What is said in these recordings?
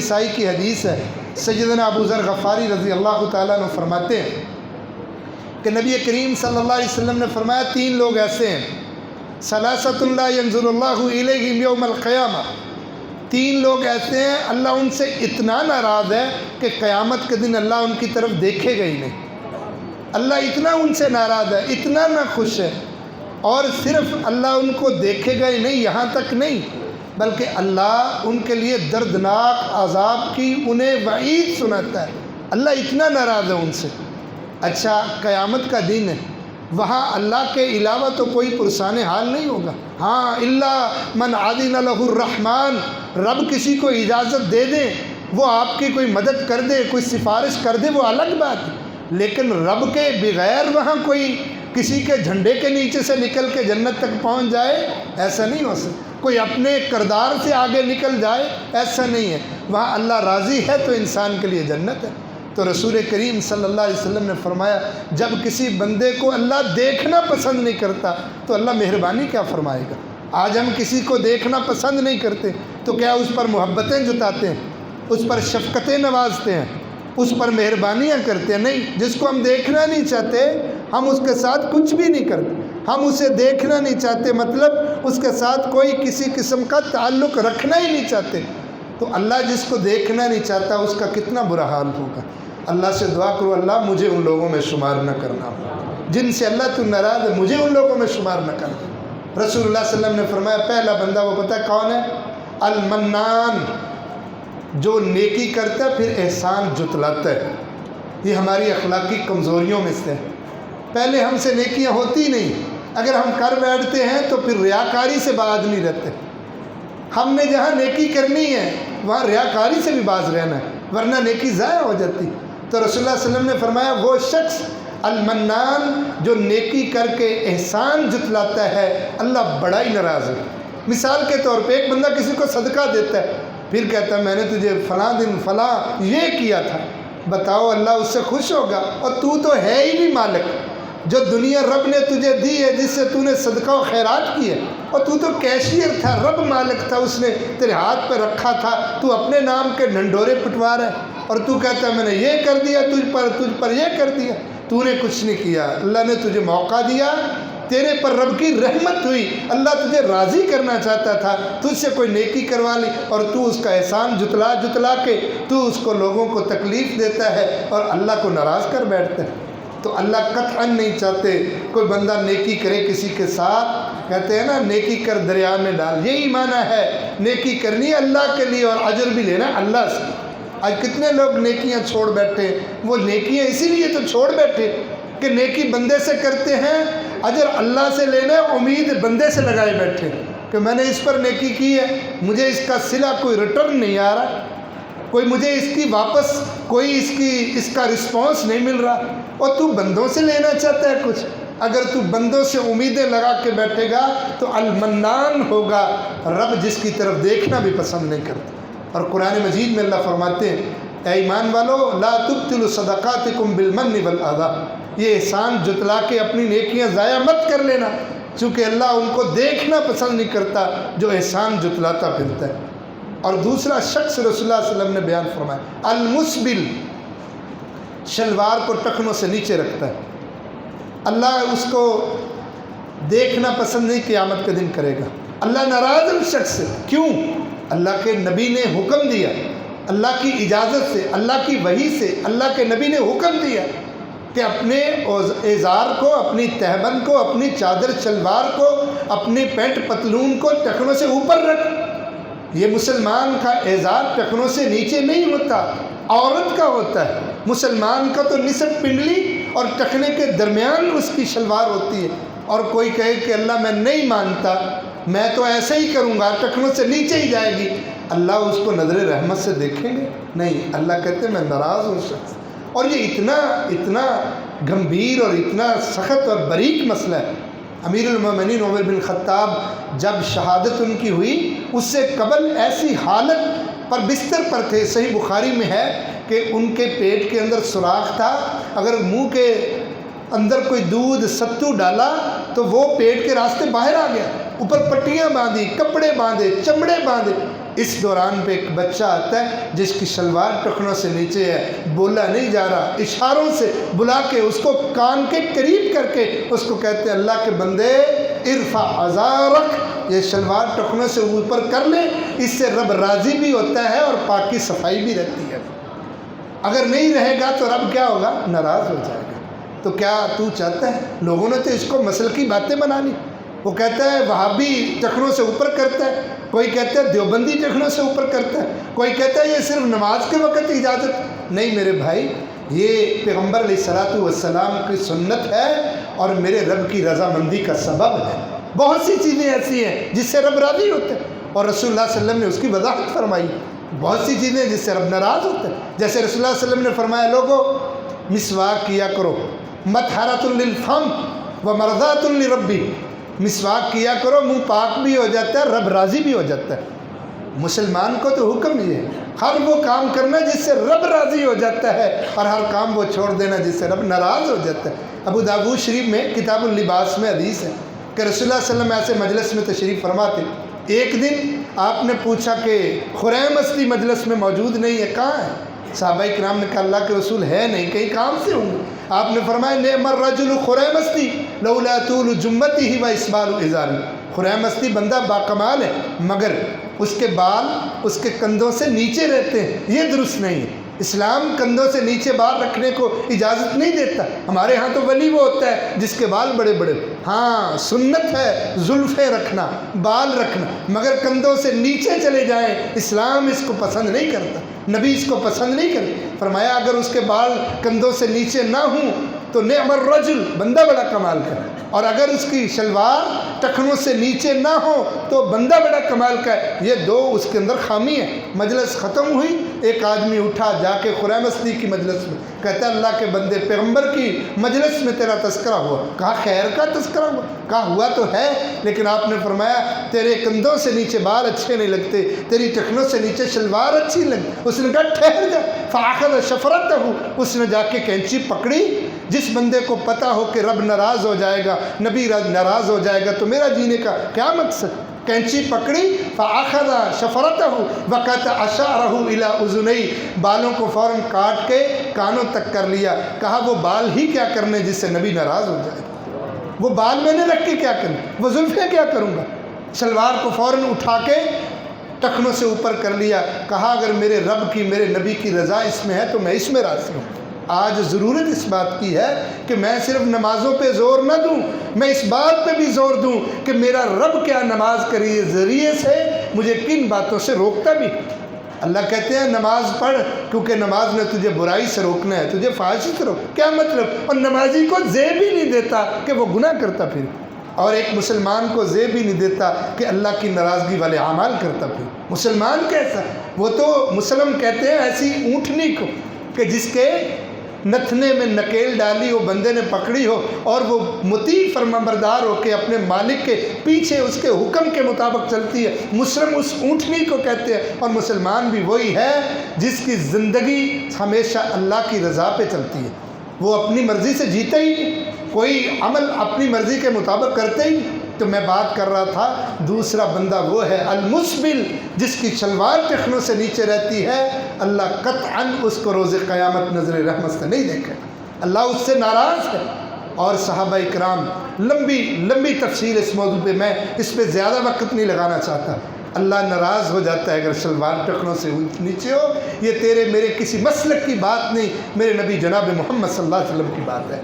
نسائی کی حدیث ہے، سیدنا ابو ذر غفاری رضی اللہ تعالیٰ عنہ فرماتے ہیں کہ نبی کریم صلی اللہ علیہ وسلم نے فرمایا 3 لوگ ایسے ہیں، ثلاثۃ لا ينظر اللہ الیہم یوم القیامہ، 3 لوگ ایسے ہیں اللہ ان سے اتنا ناراض ہے کہ قیامت کے دن اللہ ان کی طرف دیکھے گا ہی نہیں۔ اللہ اتنا ان سے ناراض ہے، اتنا نہ خوش ہے، اور صرف اللہ ان کو دیکھے گا ہی نہیں، یہاں تک نہیں بلکہ اللہ ان کے لیے دردناک عذاب کی انہیں وعید سناتا ہے۔ اللہ اتنا ناراض ہے ان سے۔ اچھا، قیامت کا دن ہے، وہاں اللہ کے علاوہ تو کوئی پرسان حال نہیں ہوگا۔ ہاں، الا من اذن لہ الرحمن، رب کسی کو اجازت دے دے، وہ آپ کی کوئی مدد کر دے، کوئی سفارش کر دے، وہ الگ بات ہے، لیکن رب کے بغیر وہاں کوئی کسی کے جھنڈے کے نیچے سے نکل کے جنت تک پہنچ جائے، ایسا نہیں ہو سکتا۔ کوئی اپنے کردار سے آگے نکل جائے، ایسا نہیں ہے۔ وہاں اللہ راضی ہے تو انسان کے لیے جنت ہے۔ تو رسول کریم صلی اللہ علیہ وسلم نے فرمایا جب کسی بندے کو اللہ دیکھنا پسند نہیں کرتا تو اللہ مہربانی کیا فرمائے گا۔ آج ہم کسی کو دیکھنا پسند نہیں کرتے تو کیا اس پر محبتیں جتاتے ہیں، اس پر شفقتیں نوازتے ہیں، اس پر مہربانیاں کرتے ہیں؟ نہیں، جس کو ہم دیکھنا نہیں چاہتے ہم اس کے ساتھ کچھ بھی نہیں کرتے۔ ہم اسے دیکھنا نہیں چاہتے مطلب اس کے ساتھ کوئی کسی قسم کا تعلق رکھنا ہی نہیں چاہتے۔ تو اللہ جس کو دیکھنا نہیں چاہتا اس کا کتنا برا حال ہوگا۔ اللہ سے دعا کرو اللہ مجھے ان لوگوں میں شمار نہ کرنا جن سے اللہ تو ناراض ہے، مجھے ان لوگوں میں شمار نہ کرنا۔ رسول اللہ صلی اللہ علیہ وسلم نے فرمایا پہلا بندہ وہ پتہ کون ہے؟ المنان، جو نیکی کرتا ہے پھر احسان جتلاتا ہے۔ یہ ہماری اخلاقی کمزوریوں میں سے ہے۔ پہلے ہم سے نیکیاں ہوتی نہیں، اگر ہم کر بیٹھتے ہیں تو پھر ریاکاری سے باز نہیں رہتے۔ ہم نے جہاں نیکی کرنی ہے وہاں ریاکاری سے بھی باز رہنا ہے، ورنہ نیکی ضائع ہو جاتی۔ تو رسول اللہ صلی اللہ علیہ وسلم نے فرمایا وہ شخص المنان جو نیکی کر کے احسان جتلاتا ہے اللہ بڑا ہی ناراض ہے۔ مثال کے طور پہ ایک بندہ کسی کو صدقہ دیتا ہے، پھر کہتا ہے میں نے تجھے فلاں دن فلاں یہ کیا تھا، بتاؤ اللہ اس سے خوش ہوگا؟ اور تو ہے ہی نہیں مالک، جو دنیا رب نے تجھے دی ہے، جس سے تو نے صدقہ و خیرات کی ہے، اور تو کیشیئر تھا، رب مالک تھا، اس نے تیرے ہاتھ پہ رکھا تھا، تو اپنے نام کے ڈھنڈورے پٹوا رہا ہے، اور تو کہتا ہے میں نے یہ کر دیا، تجھ پر یہ کر دیا۔ تو نے کچھ نہیں کیا، اللہ نے تجھے موقع دیا، تیرے پر رب کی رحمت ہوئی، اللہ تجھے راضی کرنا چاہتا تھا، تجھ سے کوئی نیکی کروا لی، اور تو اس کا احسان جتلا کے تو اس کو لوگوں کو تکلیف دیتا ہے اور اللہ کو ناراض کر بیٹھتا ہے۔ تو اللہ قطعاً نہیں چاہتے کوئی بندہ نیکی کرے کسی کے ساتھ، کہتے ہیں نا نیکی کر دریا میں ڈال، یہی معنی ہے نیکی کرنی ہے اللہ کے لیے اور اجر بھی لینا اللہ سے۔ آج کتنے لوگ نیکیاں چھوڑ بیٹھے، وہ نیکیاں اسی لیے تو چھوڑ بیٹھے کہ نیکی بندے سے کرتے ہیں، اجر اللہ سے لینا، امید بندے سے لگائے بیٹھے کہ میں نے اس پر نیکی کی ہے، مجھے اس کا صلہ کوئی ریٹرن نہیں آ رہا، کوئی مجھے اس کی واپس کوئی اس کا رسپانس نہیں مل رہا، اور تو بندوں سے لینا چاہتا ہے کچھ۔ اگر تو بندوں سے امیدیں لگا کے بیٹھے گا تو المنان ہوگا، رب جس کی طرف دیکھنا بھی پسند نہیں کرتا۔ اور قرآن مجید میں اللہ فرماتے ہیں اے ایمان والو لا تبطلوا صدقاتکم بالمن والاذى، یہ احسان جتلا کے اپنی نیکیاں ضائع مت کر لینا، چونکہ اللہ ان کو دیکھنا پسند نہیں کرتا جو احسان جتلاتا پھرتا ہے۔ اور دوسرا شخص رسول اللہ صلی اللہ علیہ وسلم نے بیان فرمایا المسبل، شلوار کو ٹخنوں سے نیچے رکھتا ہے، اللہ اس کو دیکھنا پسند نہیں، قیامت کے دن کرے گا۔ اللہ ناراض ہے اس شخص سے، کیوں؟ اللہ کے نبی نے حکم دیا، اللہ کی اجازت سے، اللہ کی وحی سے اللہ کے نبی نے حکم دیا کہ اپنے ازار کو، اپنی تہبند کو، اپنی چادر شلوار کو، اپنی پینٹ پتلون کو ٹخنوں سے اوپر رکھ۔ یہ مسلمان کا ازار ٹخنوں سے نیچے نہیں ہوتا، عورت کا ہوتا ہے۔ مسلمان کا تو نصف پنڈلی اور ٹخنے کے درمیان اس کی شلوار ہوتی ہے، اور کوئی کہے کہ اللہ میں نہیں مانتا، میں تو ایسے ہی کروں گا، ٹخنوں سے نیچے ہی جائے گی، اللہ اس کو نظر رحمت سے دیکھیں گے؟ نہیں، اللہ کہتے ہیں میں ناراض ہوں شخص۔ اور یہ اتنا گمبھیر اور اتنا سخت اور باریک مسئلہ ہے۔ امیر المومنین عمر بن خطاب جب شہادت ان کی ہوئی، اس سے قبل ایسی حالت پر بستر پر تھے، صحیح بخاری میں ہے کہ ان کے پیٹ کے اندر سوراخ تھا، اگر منہ کے اندر کوئی دودھ ستو ڈالا تو وہ پیٹ کے راستے باہر آ گیا، اوپر پٹیاں باندھی، کپڑے باندھے، چمڑے باندھے، اس دوران پہ ایک بچہ آتا ہے جس کی شلوار ٹخنوں سے نیچے ہے، بولا نہیں جا رہا، اشاروں سے بلا کے اس کو کان کے قریب کر کے اس کو کہتے ہیں اللہ کے بندے ارفع ازارک، یہ شلوار ٹخنوں سے اوپر کر لے، اس سے رب راضی بھی ہوتا ہے اور پاکی صفائی بھی رہتی ہے۔ اگر نہیں رہے گا تو رب کیا ہوگا؟ ناراض ہو جائے گا۔ تو کیا تو چاہتا ہے؟ لوگوں نے تو اس کو مسلکی باتیں بنا لی۔ وہ کہتا ہے وہابی ٹخنوں سے اوپر کرتا ہے، کوئی کہتا ہے دیوبندی ٹخنوں سے اوپر کرتا ہے، کوئی کہتا ہے یہ صرف نماز کے وقت اجازت۔ نہیں میرے بھائی، یہ پیغمبر علیہ الصلوۃ والسلام کی سنت ہے اور میرے رب کی رضامندی کا سبب ہے۔ بہت سی چیزیں ایسی ہیں جس سے رب راضی ہوتے ہیں اور رسول اللہ صلی اللہ علیہ وسلم نے اس کی وضاحت فرمائی۔ بہت سی چیزیں جس سے رب ناراض ہوتے ہیں، جیسے رسول اللہ صلی اللہ علیہ وسلم نے فرمایا لوگو مسواک کیا کرو، مطہرۃ للفم ومرضات لربی، مسواک کیا کرو، منہ پاک بھی ہو جاتا ہے، رب راضی بھی ہو جاتا ہے۔ مسلمان کو تو حکم یہ ہے ہر وہ کام کرنا جس سے رب راضی ہو جاتا ہے اور ہر کام وہ چھوڑ دینا جس سے رب ناراض ہو جاتا ہے۔ ابو داؤد شریف میں کتاب اللباس میں حدیث ہے کہ رسول اللہ صلی اللہ علیہ وسلم ایسے مجلس میں تشریف فرماتے، ایک دن آپ نے پوچھا کہ خریم اسدی مجلس میں موجود نہیں ہے، کہاں ہے؟ صحابہ کرام نے کہا اللہ کے رسول ہے نہیں، کہیں کام سے ہوں گے۔ آپ نے فرمایا نعم الرجل خریم اسدی لولا طول جمته و اسبال ازاری، خریم اسدی بندہ باکمال ہے مگر اس کے بال اس کے کندھوں سے نیچے رہتے ہیں، یہ درست نہیں ہے۔ اسلام کندھوں سے نیچے بال رکھنے کو اجازت نہیں دیتا۔ ہمارے ہاں تو ولی وہ ہوتا ہے جس کے بال بڑے بڑے، ہاں سنت ہے زلفیں رکھنا، بال رکھنا، مگر کندھوں سے نیچے چلے جائیں اسلام اس کو پسند نہیں کرتا، نبی اس کو پسند نہیں کرتا۔ فرمایا اگر اس کے بال کندھوں سے نیچے نہ ہوں تو نعم الرجل، بندہ بڑا کمال کا ہے، اور اگر اس کی شلوار ٹخنوں سے نیچے نہ ہو تو بندہ بڑا کمال کا ہے۔ یہ دو اس کے اندر خامی ہے۔ مجلس ختم ہوئی، ایک آدمی اٹھا جا کے خریم اسدی کی مجلس میں، کہتا ہے اللہ کے بندے پیغمبر کی مجلس میں تیرا تذکرہ ہوا۔ کہا خیر کا تذکرہ ہوا؟ کہا ہوا تو ہے، لیکن آپ نے فرمایا تیرے کندھوں سے نیچے بال اچھے نہیں لگتے، تیری ٹخنوں سے نیچے شلوار اچھی لگتی۔ اس نے کہا ٹھہر جا، فاخذ شفرتہ، اس نے جا کے کینچی پکڑی۔ جس بندے کو پتہ ہو کہ رب ناراض ہو جائے گا، نبی ناراض ہو جائے گا تو میرا جینے کا کیا مقصد؟ کینچی پکڑی، فاخذ شفرتہ وقطع شعرہ الی اذنیہ، بالوں کو فوراً کاٹ کے کانوں تک کر لیا۔ کہا وہ بال ہی کیا کرنے جس سے نبی ناراض ہو جائے، وہ بال میں نے رکھ کے کیا کرنا، وہ زلفیں کیا کروں گا؟ شلوار کو فوراً اٹھا کے ٹخنوں سے اوپر کر لیا۔ کہا اگر میرے رب کی میرے نبی کی رضا اس میں ہے تو میں اس میں راضی ہوں۔ آج ضرورت اس بات کی ہے کہ میں صرف نمازوں پہ زور نہ دوں، میں اس بات پہ بھی زور دوں کہ میرا رب کیا نماز کے ذریعے سے مجھے کن باتوں سے روکتا بھی۔ اللہ کہتے ہیں نماز پڑھ کیونکہ نماز نے تجھے برائی سے روکنا ہے، تجھے فحاشی سے روکنا۔ کیا مطلب؟ اور نمازی کو زیب ہی نہیں دیتا کہ وہ گناہ کرتا پھر، اور ایک مسلمان کو زیب ہی نہیں دیتا کہ اللہ کی ناراضگی والے اعمال کرتا پھر۔ مسلمان کیسا؟ وہ تو مسلم کہتے ہیں ایسی اونٹنی کو کہ جس کے نتھنے میں نکیل ڈالی ہو، بندے نے پکڑی ہو اور وہ مطیع فرمانبردار ہو کے اپنے مالک کے پیچھے اس کے حکم کے مطابق چلتی ہے، مسلم اس اونٹنی کو کہتے ہیں۔ اور مسلمان بھی وہی ہے جس کی زندگی ہمیشہ اللہ کی رضا پہ چلتی ہے، وہ اپنی مرضی سے جیتا ہی نہیں، کوئی عمل اپنی مرضی کے مطابق کرتے ہی نہیں۔ تو میں بات کر رہا تھا دوسرا بندہ وہ ہے المسبل، جس کی شلوار ٹخنوں سے نیچے رہتی ہے، اللہ قطعاً اس کو روز قیامت نظر رحمت سے نہیں دیکھے، اللہ اس سے ناراض ہے۔ اور صحابہ اکرام، لمبی تفصیل اس موضوع پہ، میں اس پہ زیادہ وقت نہیں لگانا چاہتا۔ اللہ ناراض ہو جاتا ہے اگر شلوار ٹخنوں سے نیچے ہو۔ یہ تیرے میرے کسی مسلک کی بات نہیں، میرے نبی جناب محمد صلی اللہ علیہ وسلم کی بات ہے۔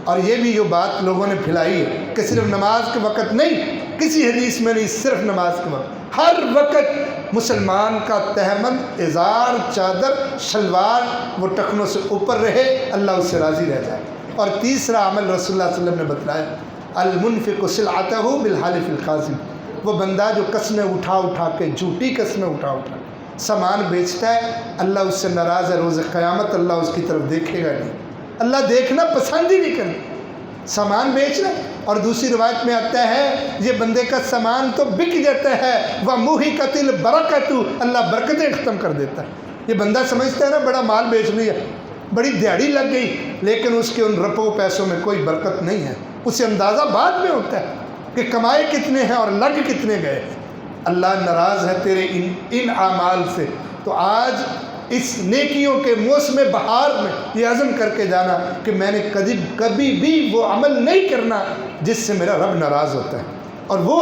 اور یہ بھی جو بات لوگوں نے پھیلائی ہے کہ صرف نماز کے وقت نہیں، کسی حدیث میں نہیں، صرف نماز کے وقت، ہر وقت مسلمان کا تہمند، ازار، چادر، شلوار وہ ٹخنوں سے اوپر رہے، اللہ اس سے راضی رہ جائے۔ اور تیسرا عمل رسول اللہ صلی اللہ علیہ وسلم نے بتلایا، المنفق سلعتہ بالحلف القاذب، وہ بندہ جو قسمیں اٹھا کے، جھوٹی قسمیں اٹھا سامان بیچتا ہے، اللہ اس سے ناراض ہے، روز قیامت اللہ اس کی طرف دیکھے گا نہیں، اللہ دیکھنا پسند ہی نہیں کرتا، سامان بیچنا۔ اور دوسری روایت میں آتا ہے یہ بندے کا سامان تو بک جاتا ہے، وَمُحِقَتِ الْبَرَكَةُ، اللہ برکتیں ختم کر دیتا ہے۔ یہ بندہ سمجھتا ہے نا بڑا مال بیچ لیا، بڑی دیہڑی لگ گئی، لیکن اس کے ان رپو پیسوں میں کوئی برکت نہیں ہے، اسے اندازہ بعد میں ہوتا ہے کہ کمائے کتنے ہیں اور لگ کتنے گئے ہیں۔ اللہ ناراض ہے تیرے ان اعمال سے، تو آج اس نیکیوں کے موسم بہار میں یہ عزم کر کے جانا کہ میں نے کبھی بھی وہ عمل نہیں کرنا جس سے میرا رب ناراض ہوتا ہے، اور وہ